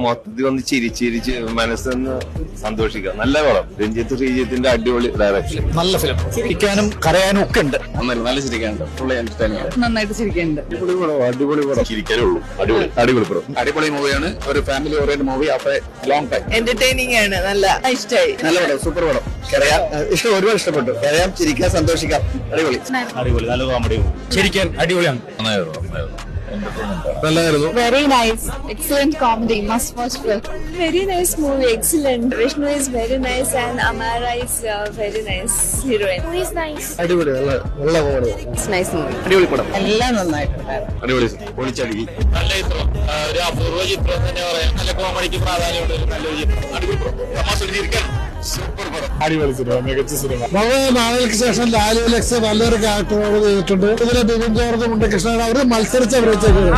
മൊത്തത്തിൽ ഒന്ന് ചിരിച്ചിരിച്ച് മനസ്സൊന്ന് സന്തോഷിക്കാം. നല്ല പടം. രഞ്ജിത്ത് ശ്രീജിത്തിന്റെ അടിപൊളി ഡയറക്ഷൻ. നല്ല ഫിലിം. ചിരിക്കാനും കരയാനും ഒക്കെ ഉണ്ട്. നല്ല ചിരിക്കാനുണ്ട്. Full entertaining. നന്നായിട്ട് ചിരിക്കാനുണ്ട്. അടിപൊളി പടം. ചിരിക്കാനേ ഉള്ളൂ. അടിപൊളി പടം. അടിപൊളി മൂവിയാണ്. ഒരു family oriented movie after long time. Entertaining ആണ്. നല്ല ഇഷ്ടമായി. നല്ല പടം. സൂപ്പർ പടം. കരയാൻ ഒരുപാട് ഇഷ്ടപ്പെട്ടു. കരയാം, ചിരിക്കാൻ, സന്തോഷിക്കാം. അടിപൊളി. നല്ല കോമഡി. ചിരിക്കാൻ അടിപൊളിയാണ്. നല്ലായിരുന്നു. Very nice, excellent comedy, must watch film. Very nice movie, excellent. Vishnu is very nice and Amara is very nice heroine. Movie is nice. അടിപൊളി. നല്ല കോമഡി. It's nice movie. അടിപൊളി പടം. എല്ലാം നന്നായിട്ടുണ്ടായിരുന്നു. അടിപൊളി. പൊളിച്ചടുക്കി. നല്ല ചിത്രം, ഒരു അപൂർവ ചിത്രം തന്നെ പറയാം. നല്ല കോമഡിക്ക് പ്രാധാന്യമുള്ള ഒരു നല്ലൊരു ചിത്രം. അടിപൊളി പടം. സൂപ്പർ പടം. അടിപൊളി സിനിമ, മികച്ച സിനിമ. വളരെ നാളുകൾക്ക് ശേഷം ലാലു ലക്സ് നല്ലൊരു ക്യാരക്ടർ ചെയ്തിട്ടുണ്ട്. ഇതിലെ ബിപിൻ ജോർജ്, ഉണ്ണികൃഷ്ണൻ അവർ മത്സരിച്ച് അഭിനയിച്ചേക്കുന്നത്.